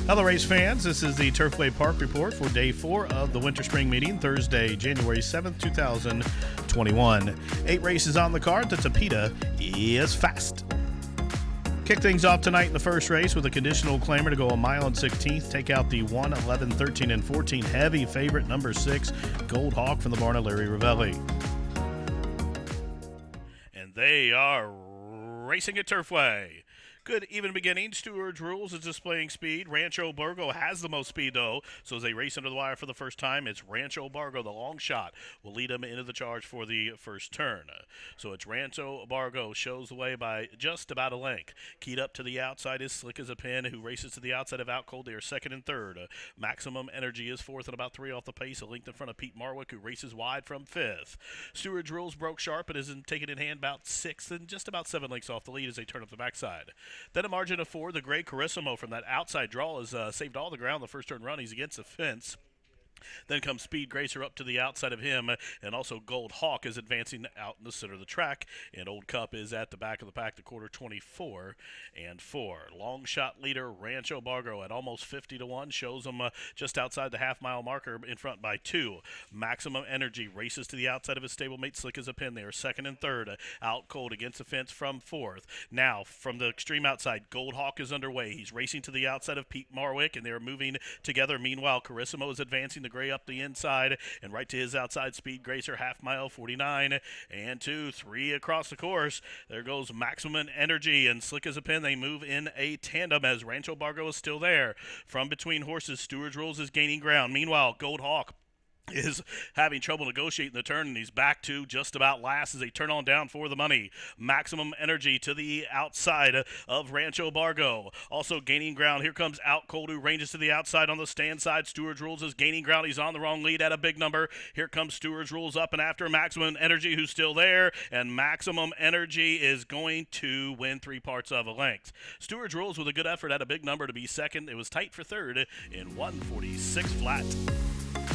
Hello, race fans. This is the Turfway Park Report for Day 4 of the Winter Spring Meeting, Thursday, January 7th, 2021. 8 races on the card. The Tapeta is fast. Kick things off tonight in the first race with a conditional claimer to go a mile and 16th. Take out the 1, 11, 13, and 14 heavy favorite, number 6, Gold Hawk from the barn of Larry Ravelli. And they are racing at Turfway. Good even beginning. Stewards Rules is displaying speed. Rancho Borgo has the most speed, though. So as they race under the wire for the first time, it's Rancho Borgo, the long shot, will lead them into the charge for the first turn. So it's Rancho Borgo shows the way by just about a length. Keyed up to the outside is Slick as a Pin, who races to the outside of Out Cold. They are second and third. Maximum Energy is fourth and about 3 off the pace. A length in front of Pete Marwick, who races wide from fifth. Stewards Rules broke sharp and is taken in hand about sixth and just about 7 lengths off the lead as they turn up the backside. Then a margin of 4, the Gray Carissimo from that outside draw has saved all the ground the first turn run. He's against the fence. Then comes Speed Gracer up to the outside of him, and also Gold Hawk is advancing out in the center of the track, and Old Cup is at the back of the pack, the quarter 24 and 4. Long shot leader Rancho Borgo at almost 50-1 shows him just outside the half-mile marker in front by 2. Maximum Energy races to the outside of his stablemate Slick as a Pin. They are second and third. Out Cold against the fence from fourth. Now, from the extreme outside, Gold Hawk is underway. He's racing to the outside of Pete Marwick, and they are moving together. Meanwhile, Carissimo is advancing the Gray up the inside and right to his outside. Speed Gracer half mile 49 and 2, 3 across the course. There goes Maximum Energy and Slick as a Pin. They move in a tandem as Rancho Borgo is still there. From between horses, Stewards Rules is gaining ground. Meanwhile, Gold Hawk is having trouble negotiating the turn, and he's back to just about last as they turn on down for the money. Maximum Energy to the outside of Rancho Borgo. Also gaining ground. Here comes Out Cold, who ranges to the outside on the stand side. Stewards Rules is gaining ground. He's on the wrong lead at a big number. Here comes Stewards Rules up and after Maximum Energy, who's still there, and Maximum Energy is going to win 3 parts of a length. Stewards Rules with a good effort at a big number to be second. It was tight for third in 146 flat.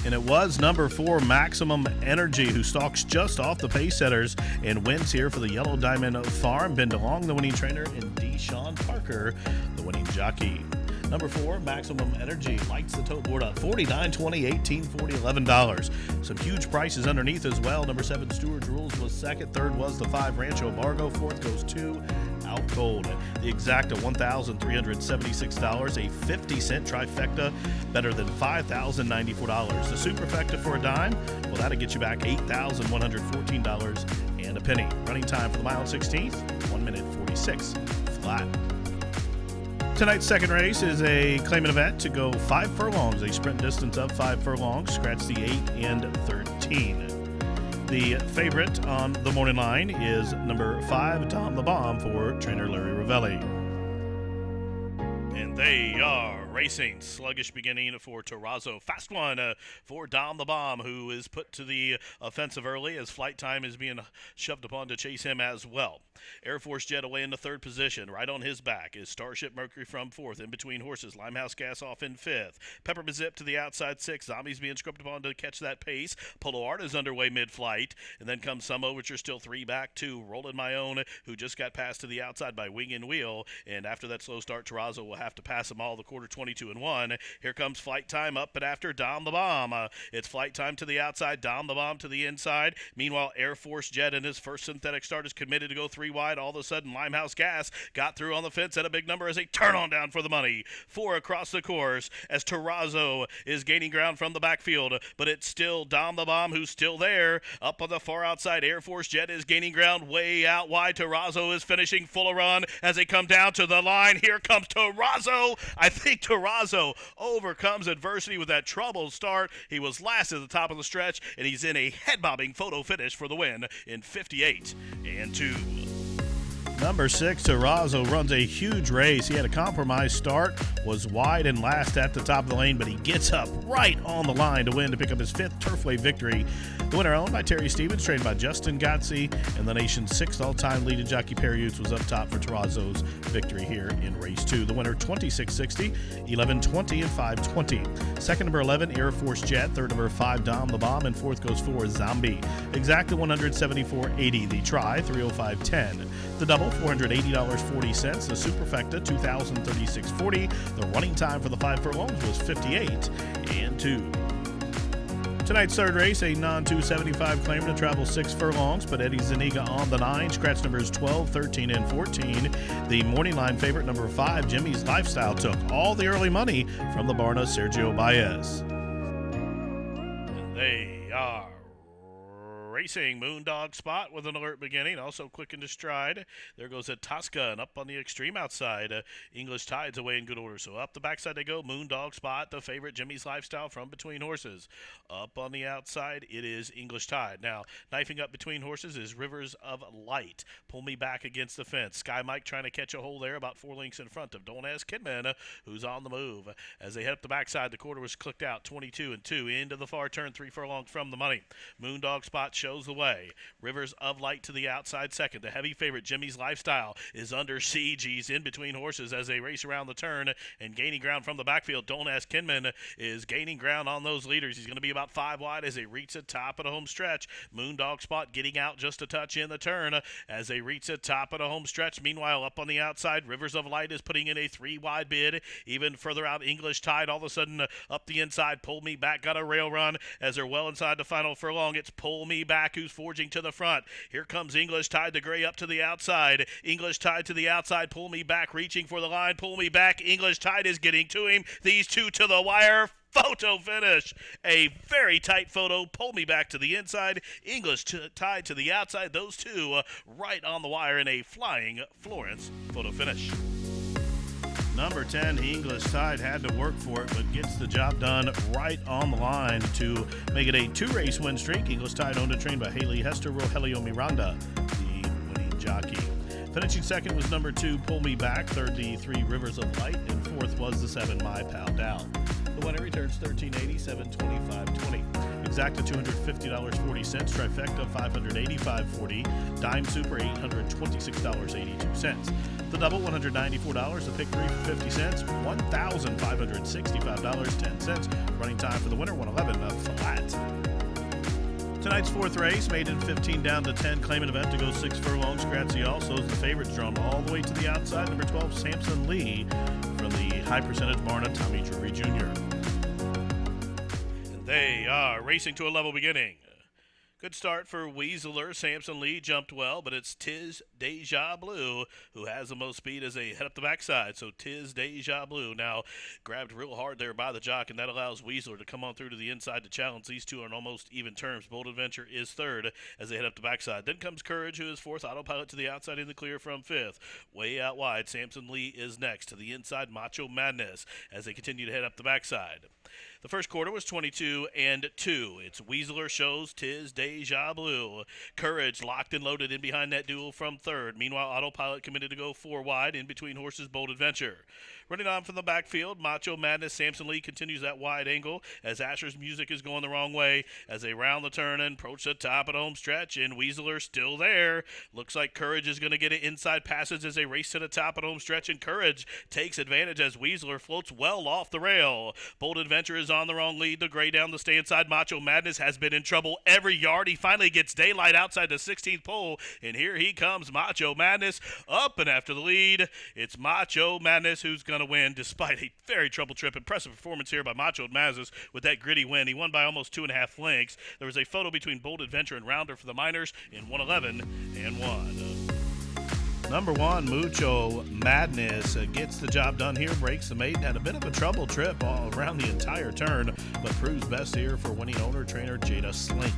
And it was number 4, Maximum Energy, who stalks just off the pace setters and wins here for the Yellow Diamond Farm. Ben DeLong, the winning trainer, and Deshaun Parker, the winning jockey. Number 4, Maximum Energy, lights the tote board up. $49, $20, $18, $40, $11. Some huge prices underneath as well. Number 7, Stewards Rules was second. Third was the 5, Rancho Borgo. Fourth goes 2, Out Cold. The exacta, $1,376. A 50-cent trifecta, better than $5,094. The superfecta for a dime, well, that'll get you back $8,114 and a penny. Running time for the mile and 16th, 1 minute 46 flat. Tonight's second race is a claimant event to go 5 furlongs, a sprint distance of 5 furlongs. Scratch the 8 and 13. The favorite on the morning line is number 5, Tom the Bomb, for trainer Larry Ravelli. And they are racing. Sluggish beginning for Terrazzo. Fast one for Dom the Bomb, who is put to the offensive early as flight time is being shoved upon to chase him as well. Air Force Jet away in the third position. Right on his back is Starship Mercury from fourth. In between horses, Limehouse Gas off in fifth. Peppermint Zip to the outside sixth. Zombies being scrubbed upon to catch that pace. Polo Art is underway mid-flight. And then comes Some Overture, still 3 back, 2. Rollin' My Own, who just got passed to the outside by Wing and Wheel. And after that slow start, Terrazzo will have to pass them all, the quarter 22 and 1. Here comes Flight Time up and after Dom the Bomb. It's Flight Time to the outside, Dom the Bomb to the inside. Meanwhile, Air Force Jet in his first synthetic start is committed to go 3 wide. All of a sudden, Limehouse Gas got through on the fence at a big number as they turn on down for the money. 4 across the course as Terrazzo is gaining ground from the backfield, but it's still Dom the Bomb who's still there. Up on the far outside, Air Force Jet is gaining ground way out wide. Terrazzo is finishing full of run as they come down to the line. Here comes Terrazzo. I think Terrazzo overcomes adversity with that troubled start. He was last at the top of the stretch, and he's in a head-bobbing photo finish for the win in 58 and 2. Number 6, Terrazzo, runs a huge race. He had a compromised start, was wide and last at the top of the lane, but he gets up right on the line to win to pick up his 5th Turfway victory. The winner owned by Terry Stevens, trained by Justin Gotze, and the nation's 6th all-time lead in jockey Perry Utes was up top for Terrazzo's victory here in race 2. The winner 2660, 1120, and 520. Second number 11, Air Force Jet. Third number 5, Dom the Bomb, and fourth goes 4, Zombie. Exacta 174.80. The try 305.10. The double $480.40. The superfecta $2,036.40. The running time for the 5 furlongs was 58-2. Tonight's third race, a non-275 claimer to travel 6 furlongs, but Eddie Zuniga on the 9. Scratch numbers 12, 13, and 14. The morning line favorite, number 5, Jimmy's Lifestyle, took all the early money from the Barna Sergio Baez. And they are racing. Moondog Spot with an alert beginning, also quick into stride. There goes a Tosca, and up on the extreme outside, English Tide's away in good order. So up the backside they go. Moondog Spot, the favorite, Jimmy's Lifestyle from between horses. Up on the outside, it is English Tide. Now, knifing up between horses is Rivers of Light. Pull Me Back against the fence. Sky Mike trying to catch a hole there, about 4 lengths in front of Don't Ask Kidman, who's on the move. As they head up the backside, the quarter was clicked out, 22-2. Into the far turn, 3 furlongs from the money. Moondog Spot shows the way. Rivers of Light to the outside second. The heavy favorite, Jimmy's Lifestyle, is under siege. He's in between horses as they race around the turn and gaining ground from the backfield. Don't Ask Kinman is gaining ground on those leaders. He's going to be about 5 wide as they reach the top of the home stretch. Moondog Spot getting out just a touch in the turn as they reach the top of the home stretch. Meanwhile, up on the outside, Rivers of Light is putting in a 3 wide bid. Even further out, English Tide all of a sudden up the inside. Pull Me Back got a rail run as they're well inside the final furlong. It's Pull Me Back who's forging to the front. Here comes English Tide, the gray up to the outside. English Tide to the outside. Pull Me Back reaching for the line. Pull Me Back. English Tide is getting to him. These two to the wire. Photo finish. A very tight photo. Pull Me Back to the inside. English Tide to the outside. Those two right on the wire in a flying Florence photo finish. Number 10, English Tide, had to work for it, but gets the job done right on the line to make it a 2-race win streak. English Tide owned and trained by Haley Hester, Rogelio Miranda, the winning jockey. Finishing second was number 2, Pull Me Back. Third, the 3, Rivers of Light. And fourth was the 7, My Pal Dal. The winner returns $13.80, $725.20. Exacta $250.40. Trifecta $585.40. Dime Super $826.82. The double $194. The pick 3 for 50 cents. $1,565.10. Running time for the winner 111 flat. Tonight's fourth race, maiden 15 down to 10, claimant event to go 6 furlongs. Grazzi also is the favorite, drawn all the way to the outside. Number 12, Samson Lee from the high percentage Barna, Tommy Drury Jr. And they are racing to a level beginning. Good start for Weaseler. Samson Lee jumped well, but it's Tiz Deja Blue who has the most speed as they head up the backside. So Tiz Deja Blue now grabbed real hard there by the jock, and that allows Weaseler to come on through to the inside to challenge. These two are on almost even terms. Bold Adventure is third as they head up the backside. Then comes Courage, who is fourth. Autopilot to the outside in the clear from fifth. Way out wide, Samson Lee is next. To the inside, Macho Madness as they continue to head up the backside. The first quarter was 22-2. It's Weaseler shows Tiz Deja Blue. Courage locked and loaded in behind that duel from third. Meanwhile, Autopilot committed to go 4 wide in between horses, Bold Adventure. Running on from the backfield, Macho Madness, Samson Lee continues that wide angle as Asher's Music is going the wrong way as they round the turn and approach the top of the home stretch, and Weaseler still there. Looks like Courage is going to get an inside passage as they race to the top of the home stretch, and Courage takes advantage as Weaseler floats well off the rail. Bold Adventure is on the wrong lead. The gray down the stay inside. Macho Madness has been in trouble every yard. He finally gets daylight outside the 16th pole, and here he comes, Macho Madness up and after the lead. It's Macho Madness who's going to win despite a very troubled trip. Impressive performance here by Macho Madness with that gritty win. He won by almost 2.5 lengths. There was a photo between Bold Adventure and Rounder for the Miners in 111-1. Number 1, Mucho Madness gets the job done here, breaks the maiden, had a bit of a trouble trip all around the entire turn, but proves best here for winning owner, trainer Jada Slink.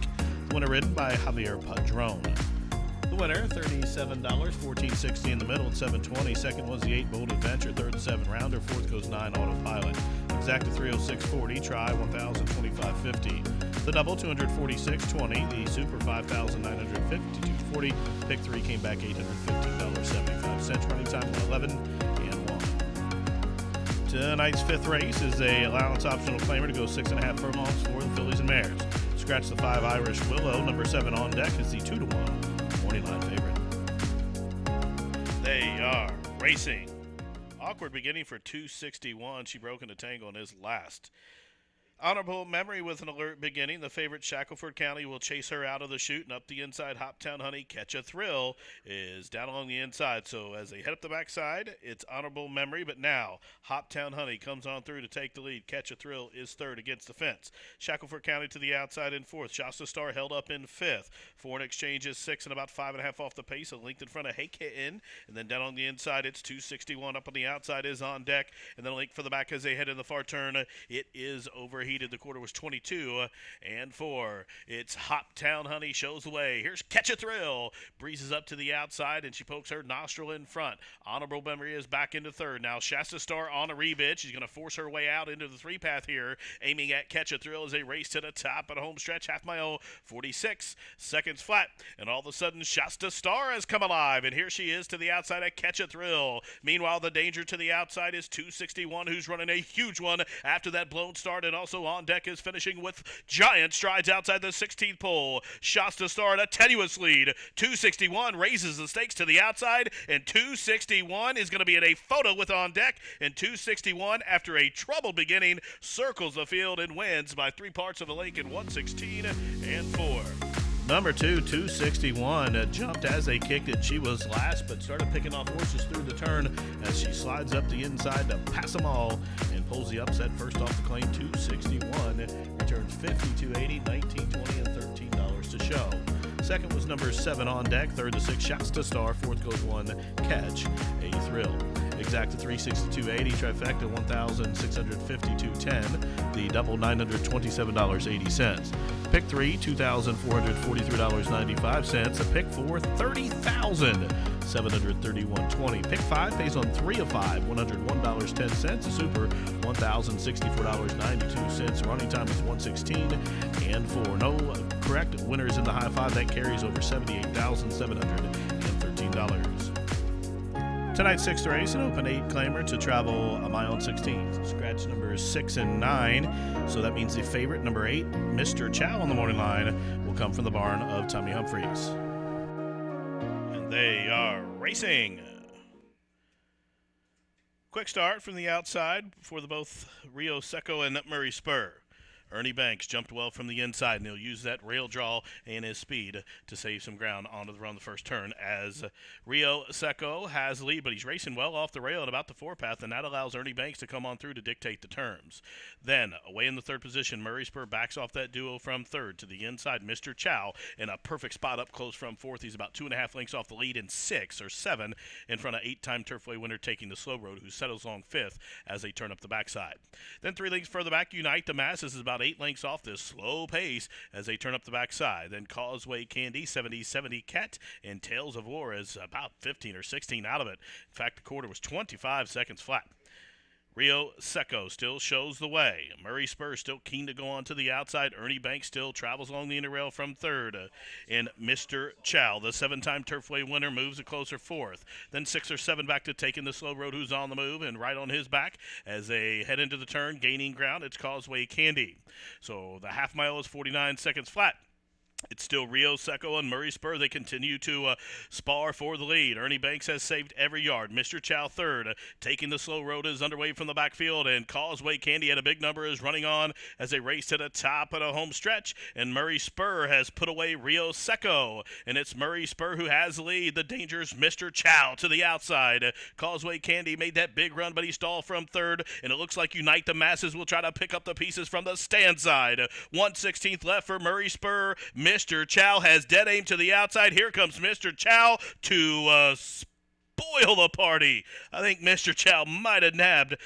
The winner ridden by Javier Padron. The winner, $37, $14.60 in the middle, and $7.20. Second was the 8 Bold Adventure, third the 7 Rounder, fourth goes 9 Autopilot. Exacta $306.40, try $1,025.50. The double $246.20, the super $5,952.40. Pick 3 came back $815.75. Running time 111-1. Tonight's fifth race is a allowance optional claimer to go 6.5 furlongs for the fillies and mares. Scratch the 5 Irish Willow. Number 7 on deck is the 2-1 morning line favorite. They are racing. Awkward beginning for 261. She broke into tango in his last. Honorable memory with an alert beginning. The favorite Shackleford County will chase her out of the chute and up the inside. Hoptown Honey, Catch a Thrill, is down along the inside. So as they head up the backside, it's honorable memory. But now Hoptown Honey comes on through to take the lead. Catch a Thrill is third against the fence. Shackleford County to the outside in fourth. Shasta Star held up in fifth. Foreign Exchange is six and about 5.5 off the pace. A length in front of Hey Kitten. And then down on the inside, it's 261. Up on the outside is On Deck. And then a link for the back as they head in the far turn. It is overheated. The quarter was 22-4. It's Hoptown Honey shows the way. Here's Catch a Thrill. Breezes up to the outside, and she pokes her nostril in front. Honorable Memory is back into third. Now Shasta Star on a rebid. She's going to force her way out into the three path here, aiming at Catch a Thrill as they race to the top at a home stretch. Half mile, 46 seconds flat. And all of a sudden, Shasta Star has come alive, and here she is to the outside at Catch a Thrill. Meanwhile, the danger to the outside is 261, who's running a huge one after that blown start, and also On Deck is finishing with giant strides outside the 16th pole. Shasta Star at a tenuous lead. 261 raises the stakes to the outside, and 261 is going to be in a photo with On Deck, and 261, after a troubled beginning, circles the field and wins by 3 parts of a length in 1:16.4. Number 261, jumped as they kicked it. She was last, but started picking off horses through the turn as she slides up the inside to pass them all and pulls the upset first off the claim. 261 returns 52.80, 19.20, and $13 to show. Second was number 7 On Deck. Third to 6 Shasta Star. Fourth goes 1 Catch a Thrill. Exacta 362.80, trifecta 1,652.10, the double $927.80. Pick 3 $2,443.95, a pick 4 $30,731.20. Pick 5 pays on 3 of 5 $101.10, a super $1,064.92. Running time is 1:16.4. No correct winners in the high five. That carries over $78,713. Tonight's sixth race, an open 8 claimer to travel a mile and 16. Scratch numbers 6 and 9. So that means the favorite, number 8, Mr. Chow on the morning line, will come from the barn of Tommy Humphreys. And they are racing. Quick start from the outside for the both Rio Seco and Murray Spur. Ernie Banks jumped well from the inside, and he'll use that rail draw and his speed to save some ground onto the run the first turn, as Rio Seco has the lead, but he's racing well off the rail at about the 4-path, and that allows Ernie Banks to come on through to dictate the terms. Then, away in the third position, Murray Spur backs off that duo from third to the inside. Mr. Chow in a perfect spot up close from fourth. He's about 2.5 lengths off the lead, and 6 or 7 in front of 8-time Turfway winner taking the slow road, who settles along fifth as they turn up the backside. Then 3 lengths further back, Unite the Masses is about 8 lengths off this slow pace as they turn up the backside. Then Causeway Candy, 70-70 Cat, and Tales of War is about 15 or 16 out of it. In fact, the quarter was 25 seconds flat. Rio Seco still shows the way. Murray Spur still keen to go on to the outside. Ernie Banks still travels along the inner rail from third. And Mr. Chow, the 7-time Turfway winner, moves a closer fourth. Then 6 or 7 back to taking the slow road, who's on the move, and right on his back as they head into the turn, gaining ground, it's Causeway Candy. So the half mile is 49 seconds flat. It's still Rio Seco and Murray Spur. They continue to spar for the lead. Ernie Banks has saved every yard. Mr. Chow third. Taking the slow road is underway from the backfield, and Causeway Candy at a big number is running on as they race to the top of the home stretch, and Murray Spur has put away Rio Seco, and it's Murray Spur who has the lead. The danger's Mr. Chow to the outside. Causeway Candy made that big run, but he stalled from third, and it looks like Unite the Masses will try to pick up the pieces from the stand side. 1/16 left for Murray Spur. Mr. Chow has dead aim to the outside. Here comes Mr. Chow to spoil the party. I think Mr. Chow might have nabbed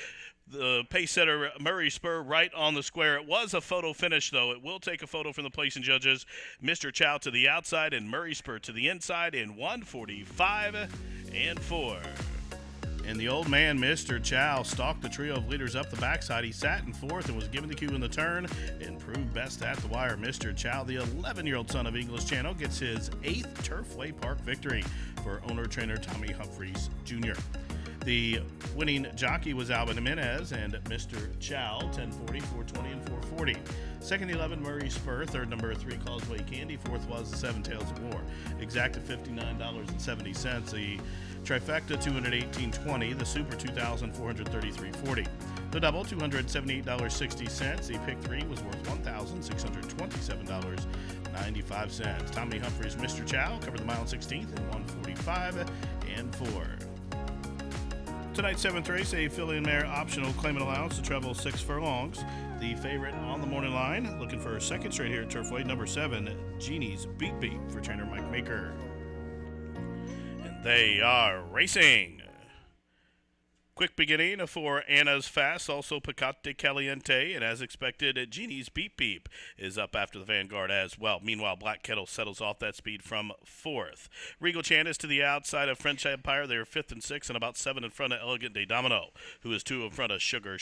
the pace setter Murray Spur right on the square. It was a photo finish, though. It will take a photo from the placing judges. Mr. Chow to the outside and Murray Spur to the inside in 1:45.4. And the old man, Mr. Chow, stalked the trio of leaders up the backside. He sat in fourth and was given the cue in the turn and proved best at the wire. Mr. Chow, the 11-year-old son of English Channel, gets his 8th Turfway Park victory for owner-trainer Tommy Humphreys Jr. The winning jockey was Alvin Jimenez and Mr. Chow, 1040, 420, and 440. Second, 11, Murray Spur. Third, number 3, Causeway Candy. Fourth was the 7 Tales of War. Exacta $59.70. The trifecta, $218.20. The super, $2,433.40. The double, $278.60. The pick 3 was worth $1,627.95. Tommy Humphreys, Mr. Chow, covered the mile 16th in 1:45 and 4. Tonight's 7th race, a filly and mare optional claimant allowance to travel 6 furlongs. The favorite on the morning line, looking for a second straight here at Turfway, number 7, Genie's Beat Beat for trainer Mike Maker. And they are racing. Quick beginning for Anna's Fast, also Picante Caliente, and as expected, Genie's Beep Beep is up after the Vanguard as well. Meanwhile, Black Kettle settles off that speed from 4th. Regal Chan is to the outside of French Empire. They're 5th and 6th, and about 7 in front of Elegant de Domino, who is 2 in front of Sugar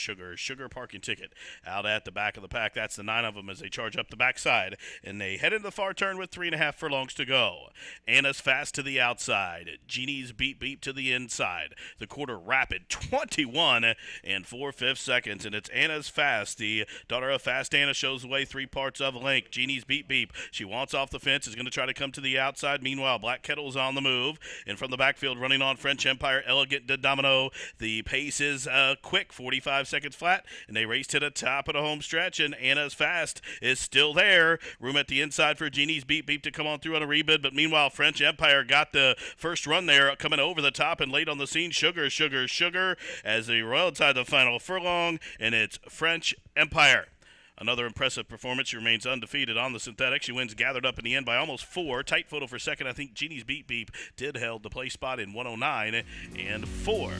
Parking Ticket. Out at the back of the pack, that's the 9 of them as they charge up the backside, and they head into the far turn with 3.5 furlongs to go. Anna's Fast to the outside, Genie's Beep Beep to the inside. The quarter rapid, 21 and 4/5 seconds, and it's Anna's Fast. The daughter of Fast Anna shows the way 3 parts of a length. Genie's Beep Beep, she wants off the fence, is going to try to come to the outside. Meanwhile, Black Kettle's on the move, and from the backfield running on French Empire, Elegant de Domino. The pace is quick, 45 seconds flat, and they race to the top of the home stretch, and Anna's Fast is still there. Room at the inside for Genie's Beep Beep to come on through on a rebid, but meanwhile, French Empire got the first run there, coming over the top and late on the scene. Sugar as they roll inside the final furlong, and it's French Empire. Another impressive performance. She remains undefeated on the synthetic. She wins gathered up in the end by almost 4. Tight photo for second. I think Genie's Beep Beep did held the place spot in 109 and 4.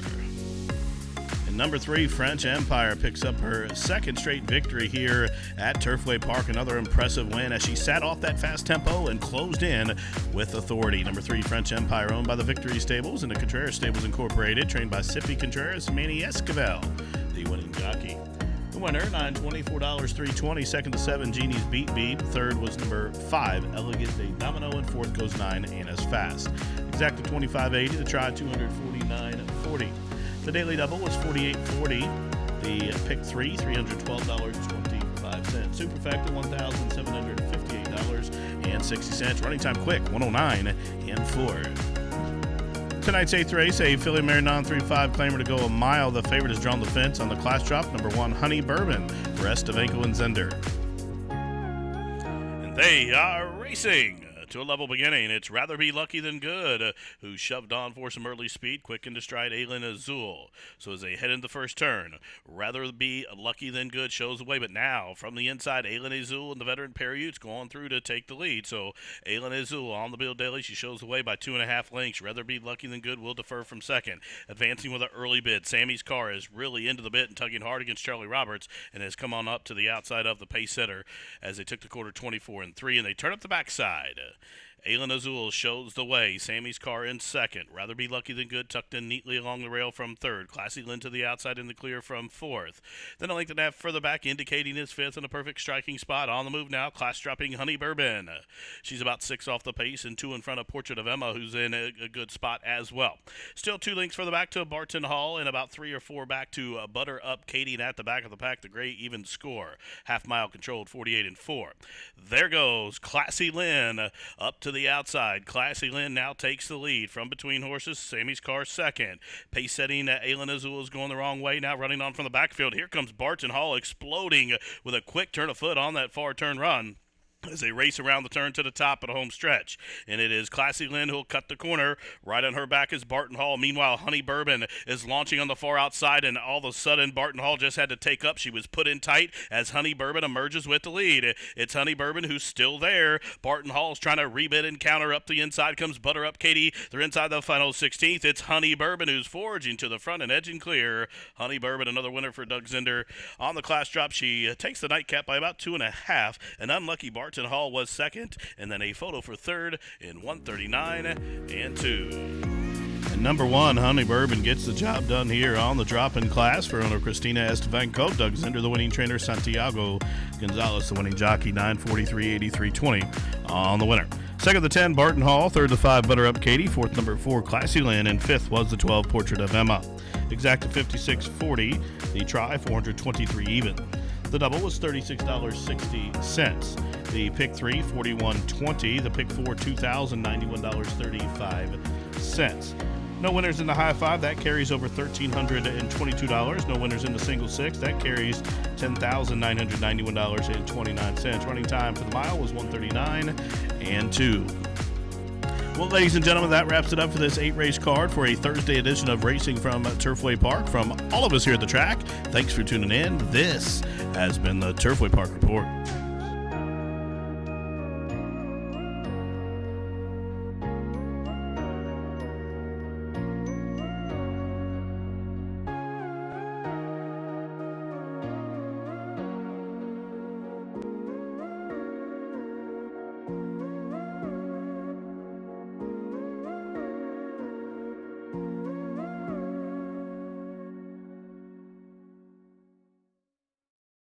And number 3, French Empire, picks up her second straight victory here at Turfway Park. Another impressive win as she sat off that fast tempo and closed in with authority. Number 3, French Empire, owned by the Victory Stables and the Contreras Stables Incorporated, trained by Sippy Contreras and Manny Esquivel, the winning jockey. The winner, $924, $320. Second to 7, Genie's Beat Beat. Third was number 5, Elegant de Domino, and fourth goes 9, Anna's Fast. Exacted $25.80. The try $249.40. The daily double was $48.40. The pick 3, $312.25. Superfecta, $1,758.60. Running time quick, 109 and 4. Tonight's 8th race, a filly mare non-3-5 claimer to go a mile. The favorite is drawn the fence on the class drop. Number 1, Honey Bourbon for Estevanko and Zender. And they are racing. To a level beginning, it's Rather Be Lucky Than Good, who shoved on for some early speed, quick into stride Aylin Azul. So as they head into the first turn, Rather Be Lucky Than Good shows the way, but now from the inside, Aylin Azul and the veteran Perriutes going through to take the lead. So Aylin Azul on the Bill Daily, she shows the way by 2.5 lengths. Rather Be Lucky Than Good will defer from second. Advancing with an early bid, Sammy's Car is really into the bit and tugging hard against Charlie Roberts and has come on up to the outside of the pace setter as they took the quarter 24 and 3, and they turn up the backside. Aylin Azul shows the way. Sammy's Car in second. Rather Be Lucky Than Good tucked in neatly along the rail from third. Classy Lynn to the outside in the clear from fourth. Then a length and a half further back, indicating his fifth in a perfect striking spot. On the move now, class dropping Honey Bourbon. She's about 6 off the pace and 2 in front of Portrait of Emma, who's in a good spot as well. Still 2 lengths further back to Barton Hall and about 3 or 4 back to Butter Up Katie, and at the back of the pack, the gray even score. Half mile controlled, 48 and 4. There goes Classy Lynn up to the outside. Classy Lynn now takes the lead from between horses. Sammy's Car second. Pace setting Aylin Azul is going the wrong way. Now running on from the backfield. Here comes Barton Hall exploding with a quick turn of foot on that far turn run as they race around the turn to the top of the home stretch. And it is Classy Lynn who'll cut the corner. Right on her back is Barton Hall. Meanwhile, Honey Bourbon is launching on the far outside, and all of a sudden, Barton Hall just had to take up. She was put in tight as Honey Bourbon emerges with the lead. It's Honey Bourbon who's still there. Barton Hall's trying to rebid and counter. Up the inside comes Butter Up Katie. They're inside the final 16th. It's Honey Bourbon who's forging to the front and edging clear. Honey Bourbon, another winner for Doug Zender. On the class drop, she takes the nightcap by about 2.5. An unlucky Barton Hall was second, and then a photo for third in 139 and 2. And number 1, Honey Bourbon, gets the job done here on the drop-in class for owner Christina Estevanko. Doug Zender, the winning trainer. Santiago Gonzalez, the winning jockey. 9:43.83.20 on the winner. Second, the 10, Barton Hall. Third, the 5, Butter Up Katie. Fourth, number 4, Classy Lynn. And fifth was the 12, Portrait of Emma. Exact to 56.40. The try, 423 even. The double was $36.60. The pick 3, $41.20. The pick 4, $2,091.35. No winners in the high five. That carries over $1,322. No winners in the single six. That carries $10,991.29. Running time for the mile was 1:39 and 2. Well, ladies and gentlemen, that wraps it up for this 8-race card for a Thursday edition of Racing from Turfway Park. From all of us here at the track, thanks for tuning in. This has been the Turfway Park Report.